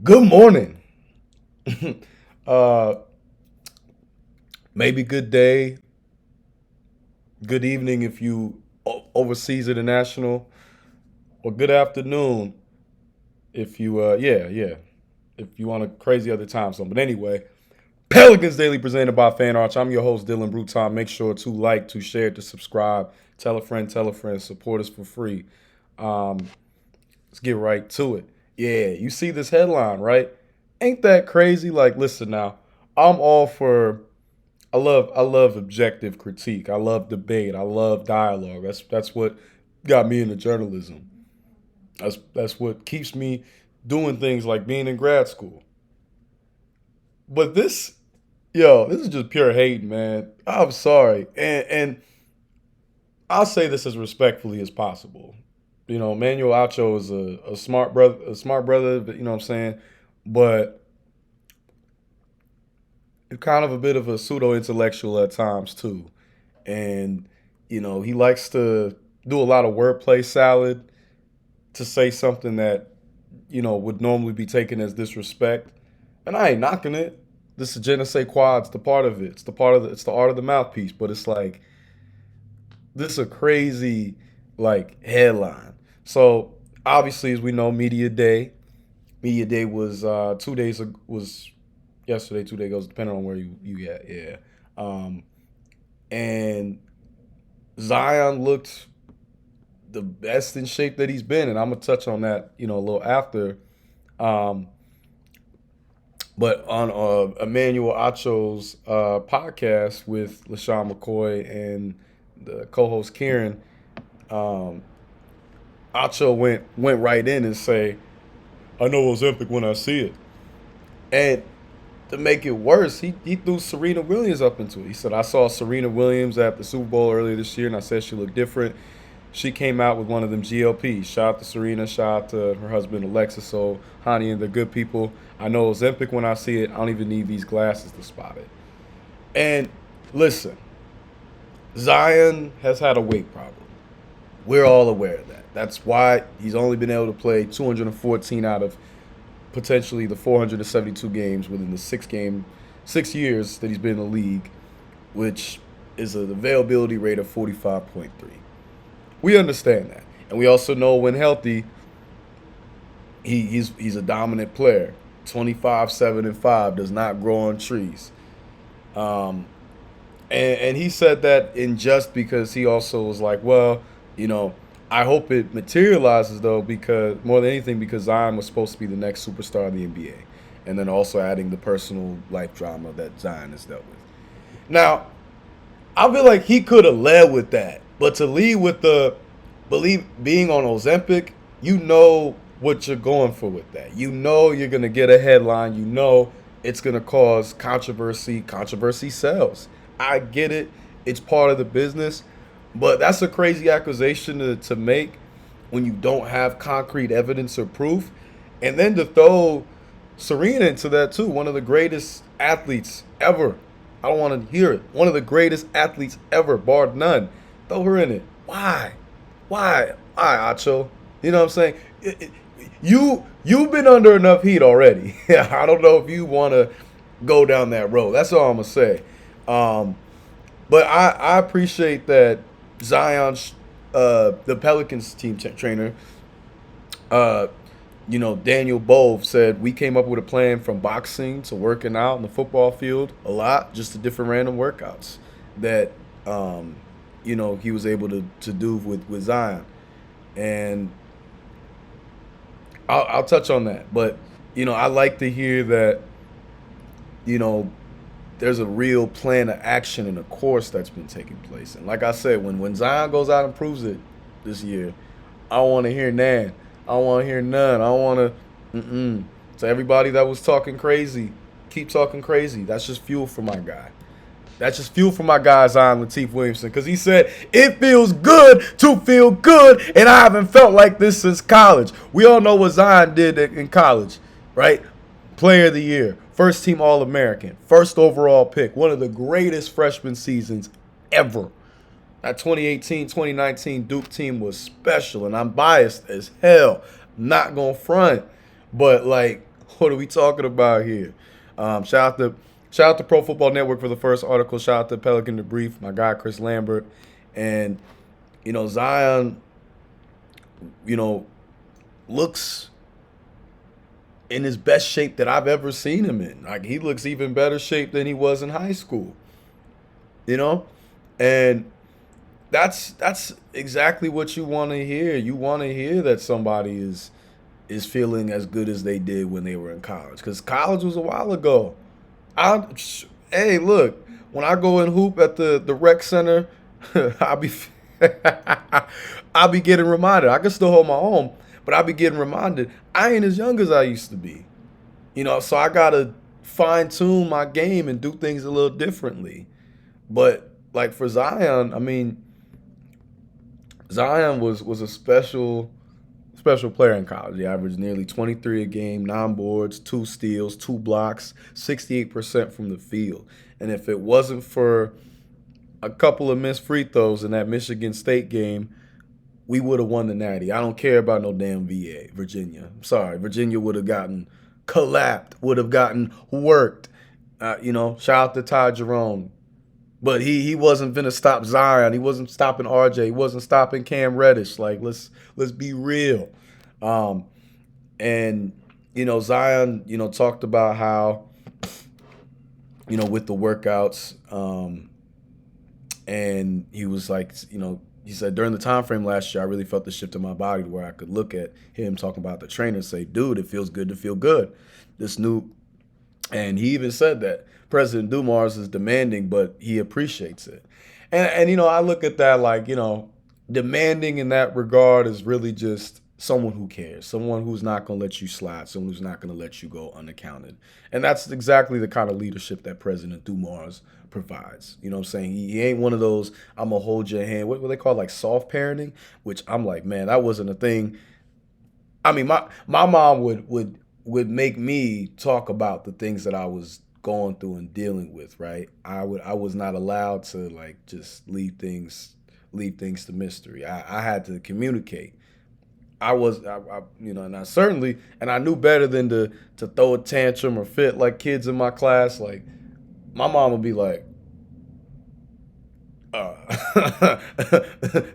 Good morning. uh, Maybe good day, good evening if you overseas international, or good afternoon if you, if you want a crazy other time zone. But anyway, Pelicans Daily presented by Fan Arch. I'm your host, Dylan Bruton. Make sure to like, to share, to subscribe, tell a friend, support us for free. Um, let's get right to it. Yeah, you see this headline, right? Ain't that crazy? Like, listen now, I'm all for I love objective critique. I love debate. I love dialogue. That's what got me into journalism. That's what keeps me doing things like being in grad school. But this is just pure hate, man. I'm sorry. And I'll say this as respectfully as possible. Manuel Acho is a smart brother, but you know what I'm saying? But kind of a bit of a pseudo intellectual at times too. And he likes to do a lot of wordplay salad to say something that would normally be taken as disrespect. And I ain't knocking it. This is je ne sais quoi. It's the part of it. It's the art of the mouthpiece. But it's like this is a crazy like headline. So obviously, as we know, media day. Media day was 2 days was yesterday. 2 days ago, depending on where you at. Yeah. Um, and Zion looked the best in shape that he's been, and I'm gonna touch on that, a little after. Um, but on Emmanuel Acho's podcast with LaShawn McCoy and the co-host Kieran, um, Acho went right in and say, "I know Ozempic when I see it," and to make it worse, he threw Serena Williams up into it. He said, "I saw Serena Williams at the Super Bowl earlier this year, and I said she looked different. She came out with one of them GLPs. Shout out to Serena. Shout out to her husband Alexis. So Hani and the good people. I know Ozempic when I see it. I don't even need these glasses to spot it." And listen, Zion has had a weight problem. We're all aware of that. That's why he's only been able to play 214 out of potentially the 472 games within the 6 years that he's been in the league, which is an availability rate of 45.3. We understand that, and we also know when healthy, he's a dominant player. 25, 7, and 5 does not grow on trees. Um, and he said that in just because he also was like, well, you know, I hope it materializes though, because more than anything, because Zion was supposed to be the next superstar in the NBA, and then also adding the personal life drama that Zion has dealt with. Now, I feel like he could have led with that, but to lead with the believe being on Ozempic, you know what you're going for with that. You know you're gonna get a headline. You know it's gonna cause controversy. Controversy sells. I get it. It's part of the business, but that's a crazy accusation to make when you don't have concrete evidence or proof, and then to throw Serena into that too. One of the greatest athletes ever. I don't want to hear it. One of the greatest athletes ever, bar none. Throw her in it. Why? Why, Acho? You know what I'm saying? You've been under enough heat already. I don't know if you want to go down that road. That's all I'm gonna say. Um, but I appreciate that Zion, the Pelicans team trainer, uh, Daniel Bove said we came up with a plan from boxing to working out in the football field a lot, just to different random workouts that he was able to do with Zion, and I'll touch on that. But I like to hear that you know there's a real plan of action and a course that's been taking place. And like I said, when Zion goes out and proves it this year, I don't want to hear nan. I don't want to hear none. I don't want to. So everybody that was talking crazy, keep talking crazy. That's just fuel for my guy. That's just fuel for my guy Zion Lateef Williamson, because he said it feels good to feel good, and I haven't felt like this since college. We all know what Zion did in college, right? Player of the year, first team All-American, first overall pick, one of the greatest freshman seasons ever. That 2018-2019 Duke team was special, and I'm biased as hell. Not going to front. But, like, What are we talking about here? Shout out to Pro Football Network for the first article. Shout out to Pelican Debrief, my guy Chris Lambert, and Zion, you know, looks in his best shape that I've ever seen him in. Like he looks even better shape than he was in high school. You know, and that's exactly what you want to hear. You want to hear that somebody is feeling as good as they did when they were in college. Because college was a while ago. I Hey, look, when I go and hoop at the rec center, I'll be I'll be getting reminded. I can still hold my own, but I'll be getting reminded I ain't as young as I used to be. So I gotta fine tune my game and do things a little differently. But like for Zion, I mean, Zion was a special player in college. He averaged nearly 23 a game, 9 boards, 2 steals, 2 blocks, 68% from the field. And if it wasn't for a couple of missed free throws in that Michigan State game, we would have won the Natty. I don't care about no damn Virginia. I'm sorry, Virginia would have gotten collapsed, would have gotten worked. Shout out to Ty Jerome. But he wasn't gonna stop Zion. He wasn't stopping RJ. He wasn't stopping Cam Reddish. Like let's be real. Um, and Zion, talked about how with the workouts, and he was like, he said during the time frame last year, I really felt the shift in my body to where I could look at him talking about the trainer and say, dude, it feels good to feel good. This new, and he even said that President Dumars is demanding, but he appreciates it. And I look at that like, demanding in that regard is really just someone who cares, someone who's not going to let you slide, someone who's not going to let you go unaccounted. And that's exactly the kind of leadership that President Dumars provides. You know what I'm saying? He ain't one of those, I'm going to hold your hand, what they call like soft parenting, which I'm like, man, that wasn't a thing. I mean, my mom would make me talk about the things that I was going through and dealing with, right? I was not allowed to like just leave things to mystery. I had to communicate. And I certainly, and I knew better than to throw a tantrum or fit like kids in my class. Like my mom would be like,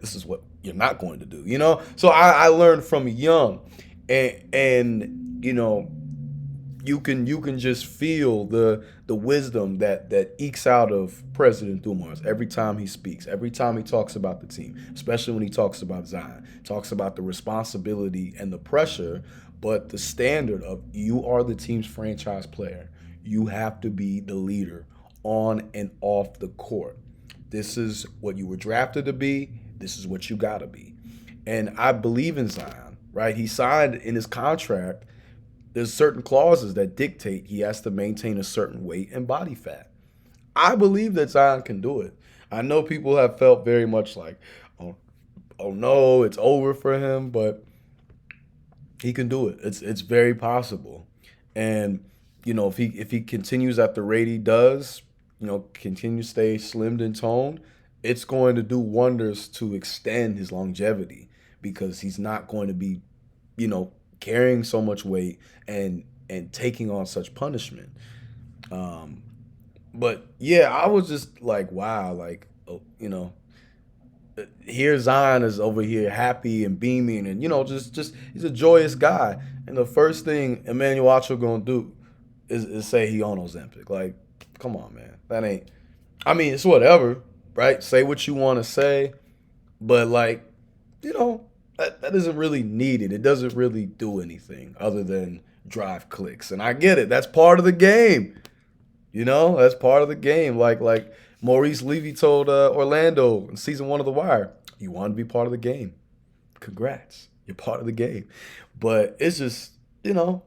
this is what you're not going to do, So I learned from young, and you can just feel the wisdom that ekes out of President Dumars every time he speaks, every time he talks about the team, especially when he talks about Zion, talks about the responsibility and the pressure, but the standard of you are the team's franchise player. You have to be the leader on and off the court. This is what you were drafted to be. This is what you got to be. And I believe in Zion, right? He signed in his contract, there's certain clauses that dictate he has to maintain a certain weight and body fat. I believe that Zion can do it. I know people have felt very much like, oh no, it's over for him, but he can do it. It's very possible. And if he continues at the rate he does, continue to stay slimmed and toned, it's going to do wonders to extend his longevity because he's not going to be, carrying so much weight and taking on such punishment. But yeah, I was just like, wow, like, here Zion is over here happy and beaming and, just he's a joyous guy. And the first thing Emmanuel Acho gonna do is say he on Ozempic. Like, come on, man. That ain't, I mean, it's whatever, right? Say what you want to say, but like, that isn't really needed. It doesn't really do anything other than drive clicks. And I get it. That's part of the game. That's part of the game. Like Maurice Levy told Orlando in season 1 of The Wire, you want to be part of the game. Congrats. You're part of the game. But it's just, I don't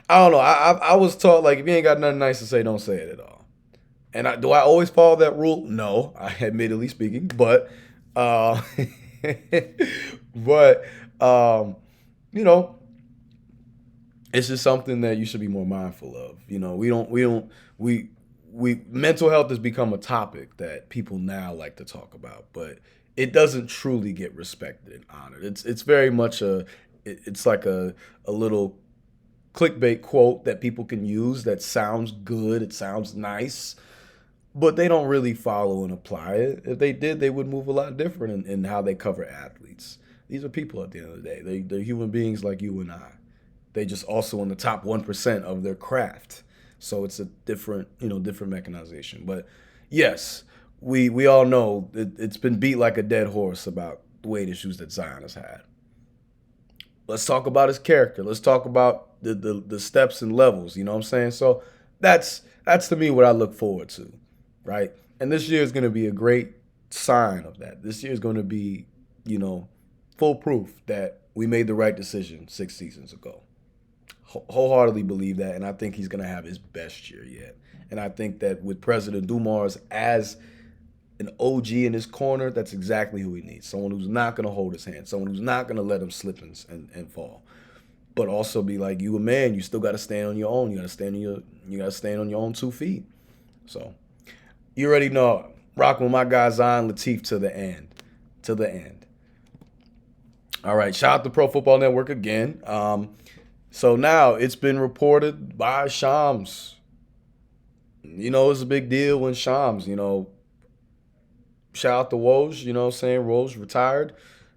know. I was taught, like, if you ain't got nothing nice to say, don't say it at all. And do I always follow that rule? No, admittedly speaking. But, but, it's just something that you should be more mindful of. We mental health has become a topic that people now like to talk about, but it doesn't truly get respected and honored. It's very much it's like a little clickbait quote that people can use that sounds good, it sounds nice, but they don't really follow and apply it. If they did, they would move a lot different in how they cover athletes. These are people at the end of the day. They're human beings like you and I. They just also in the top 1% of their craft. So it's a different, different mechanization. But yes, we all know it's been beat like a dead horse about the weight issues that Zion has had. Let's talk about his character. Let's talk about the steps and levels. You know what I'm saying? So that's to me what I look forward to, right? And this year is going to be a great sign of that. This year is going to be, full proof that we made the right decision 6 seasons ago. Wholeheartedly believe that, and I think he's going to have his best year yet. And I think that with President Dumars as an OG in his corner, that's exactly who he needs. Someone who's not going to hold his hand, someone who's not going to let him slip and fall. But also be like, you a man, you still got to stand on your own. You got to stand on your own 2 feet. So you already know, rocking with my guy Zion Latif to the end. To the end. All right, shout out to Pro Football Network again. So now it's been reported by Shams. It's a big deal when Shams, shout out to Woj, Woj retired,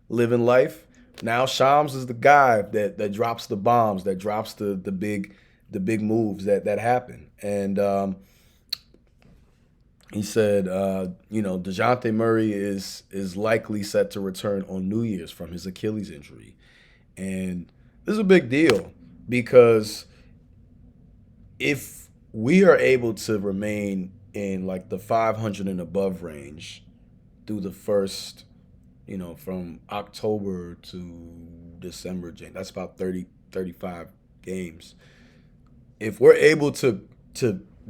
living life. Now Shams is the guy that drops the bombs, that drops the big moves that happen. And he said, Dejounte Murray is likely set to return on New Year's from his Achilles injury. And this is a big deal because if we are able to remain in like the 500 and above range through the first, from October to December, that's about 30, 35 games. If we're able to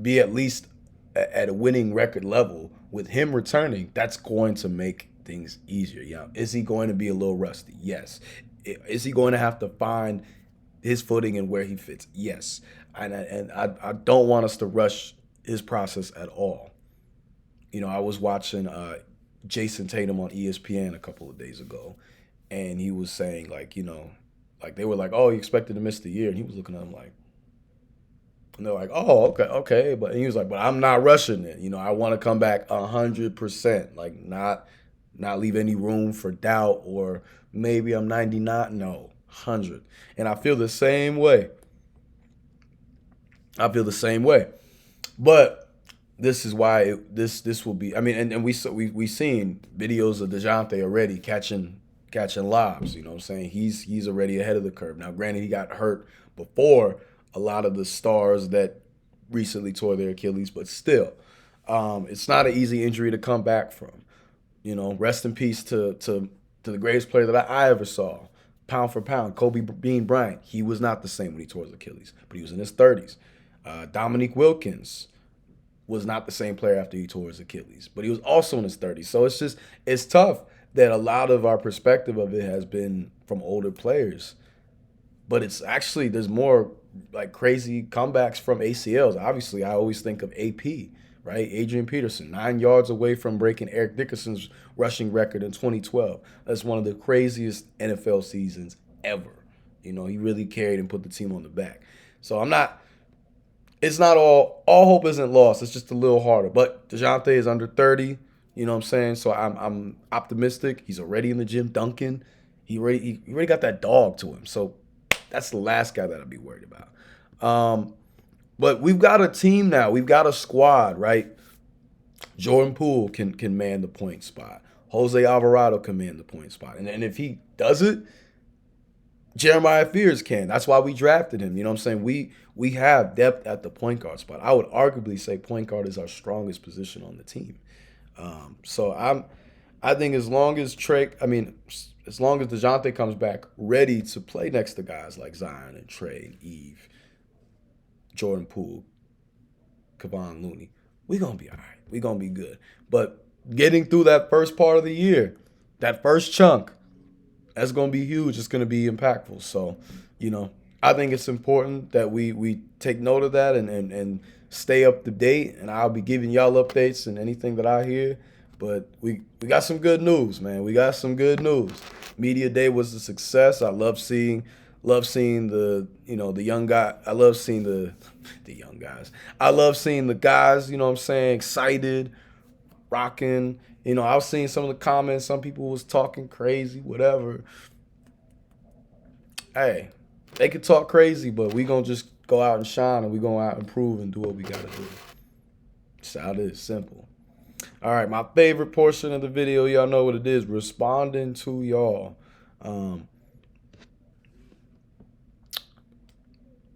be at least at a winning record level with him returning, that's going to make things easier. Yeah. Is he going to be a little rusty? Yes. Is he going to have to find his footing and where he fits? Yes. And I don't want us to rush his process at all. I was watching Jason Tatum on ESPN a couple of days ago, and he was saying like they were like, oh, you expected to miss the year, and he was looking at them like, and they're like, oh, okay, but he was like, but I'm not rushing it. I want to come back 100%, like not leave any room for doubt or maybe I'm 99. No, 100. And I feel the same way. But this is why this will be. I mean, and we seen videos of Dejounte already catching lobs. You know what I'm saying? He's already ahead of the curve. Now, granted, he got hurt before a lot of the stars that recently tore their Achilles, but still, it's not an easy injury to come back from. Rest in peace to the greatest player that I ever saw, pound for pound, Kobe Bean Bryant. He was not the same when he tore his Achilles, but he was in his 30s. Dominique Wilkins was not the same player after he tore his Achilles, but he was also in his 30s. So it's tough that a lot of our perspective of it has been from older players, but it's actually, there's more like crazy comebacks from ACLs. Obviously, I always think of AP, right? Adrian Peterson, 9 yards away from breaking Eric Dickerson's rushing record in 2012. That's one of the craziest NFL seasons ever. He really carried and put the team on the back. So it's not all hope isn't lost. It's just a little harder. But Dejounte is under 30, you know what I'm saying? So I'm optimistic. He's already in the gym dunking. He already got that dog to him. So that's the last guy that I'd be worried about. But we've got a team now. We've got a squad, right? Jordan Poole can man the point spot. Jose Alvarado can man the point spot. And if he does it, Jeremiah Fears can. That's why we drafted him. You know what I'm saying? We have depth at the point guard spot. I would arguably say point guard is our strongest position on the team. So I think as long as Dejounte comes back ready to play next to guys like Zion and Trey and Eve, Jordan Poole, Kevon Looney, we're going to be all right. We're going to be good. But getting through that first part of the year, that first chunk, that's going to be huge. It's going to be impactful. So, I think it's important that we take note of that and stay up to date. And I'll be giving y'all updates and anything that I hear. But we got some good news, man. We got some good news. Media Day was a success. I love seeing Love seeing the young guy. I love seeing the young guys. I love seeing the guys, what I'm saying, excited, rocking. I was seeing some of the comments. Some people was talking crazy, whatever. Hey, they could talk crazy, but we gonna just go out and shine, and we gonna out and prove and do what we gotta do. That's how it is. Simple. All right, my favorite portion of the video, y'all know what it is. Responding to y'all.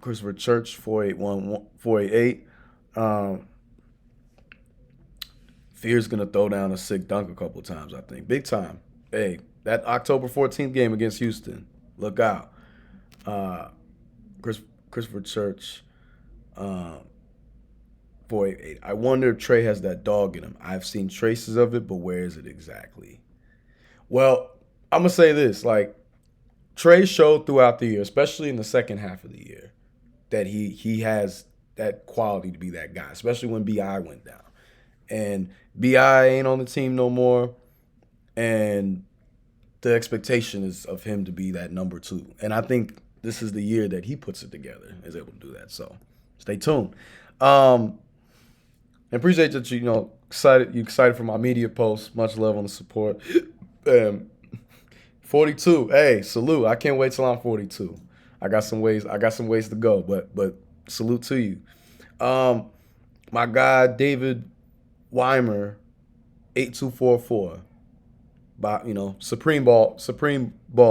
Christopher Church 488. Fear's gonna throw down a sick dunk a couple times, I think. Big time. Hey, that October 14th game against Houston. Look out. Christopher Church 488. I wonder if Trey has that dog in him. I've seen traces of it, but where is it exactly? Well, I'm gonna say this, like, Trey showed throughout the year, especially in the second half of the year, that he has that quality to be that guy, especially when BI went down. And BI ain't on the team no more, and the expectation is of him to be that number 2. And I think this is the year that he puts it together, is able to do that. So stay tuned. And appreciate that you excited for my media post. Much love on the support. 42. Hey, salute. I can't wait till I'm 42. I got some ways to go, but salute to you. My guy David Weimer 8244. Supreme ball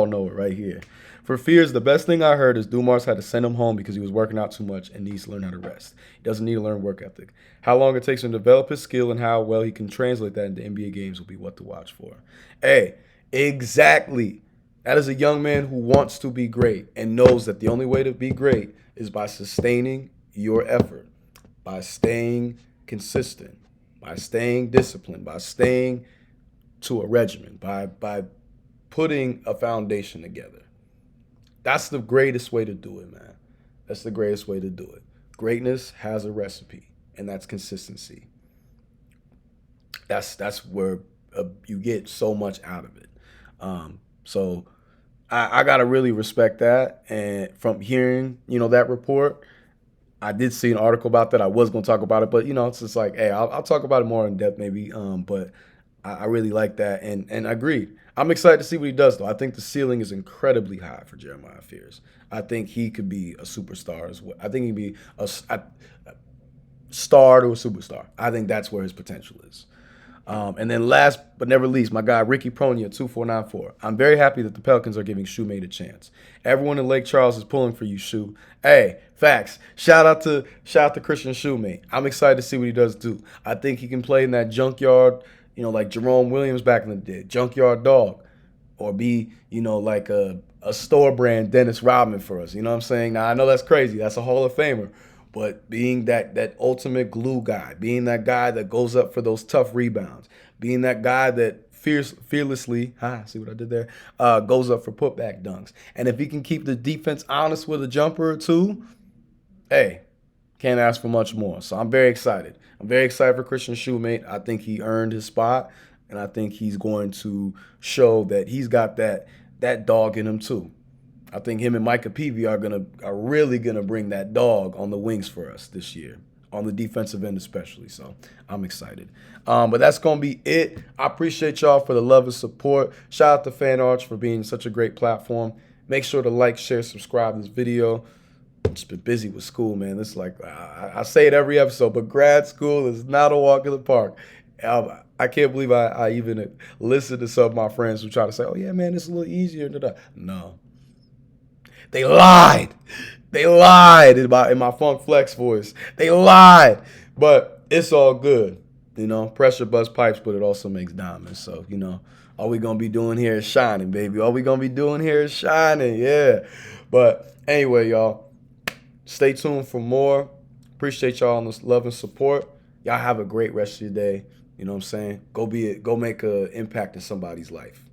knower right here. For Fears, the best thing I heard is Dumars had to send him home because he was working out too much and needs to learn how to rest. He doesn't need to learn work ethic. How long it takes him to develop his skill and how well he can translate that into NBA games will be what to watch for. Hey, exactly. That is a young man who wants to be great and knows that the only way to be great is by sustaining your effort, by staying consistent, by staying disciplined, by staying to a regimen, by putting a foundation together. That's the greatest way to do it, man. That's the greatest way to do it. Greatness has a recipe, and that's consistency. That's where you get so much out of it. So I gotta really respect that. And from hearing, that report, I did see an article about that. I was gonna talk about it, but it's just like, hey, I'll talk about it more in depth maybe. But I really like that, and I agreed. I'm excited to see what he does, though. I think the ceiling is incredibly high for Jeremiah Fears. I think he could be a superstar as well. I think he'd be a star to a superstar. I think that's where his potential is. And then last but never least, my guy Ricky Pronia 2494. I'm very happy that the Pelicans are giving Shoemate a chance. Everyone in Lake Charles is pulling for you, Shoe. Hey, facts. Shout out to Christian Shoemate. I'm excited to see what he does do. I think he can play in that junkyard, like Jerome Williams back in the day, junkyard dog, or be, like a store brand Dennis Rodman for us. You know what I'm saying? Now I know that's crazy. That's a Hall of Famer. But being that ultimate glue guy, being that guy that goes up for those tough rebounds, being that guy that fearlessly, see what I did there, goes up for putback dunks. And if he can keep the defense honest with a jumper or two, hey, can't ask for much more. So I'm very excited. I'm very excited for Christian Shoemate. I think he earned his spot, and I think he's going to show that he's got that dog in him too. I think him and Micah Peavy are really gonna bring that dog on the wings for us this year, on the defensive end especially. So I'm excited. But that's gonna be it. I appreciate y'all for the love and support. Shout out to Fan Arch for being such a great platform. Make sure to like, share, subscribe to this video. I've just been busy with school, man. This is like I say it every episode, but grad school is not a walk in the park. I can't believe I even listened to some of my friends who try to say, "Oh yeah, man, it's a little easier." No. They lied. They lied in my Funk Flex voice. They lied. But it's all good. Pressure busts pipes, but it also makes diamonds. So, all we going to be doing here is shining, baby. All we going to be doing here is shining. Yeah. But anyway, y'all, stay tuned for more. Appreciate y'all on this love and support. Y'all have a great rest of your day. You know what I'm saying? Go make an impact in somebody's life.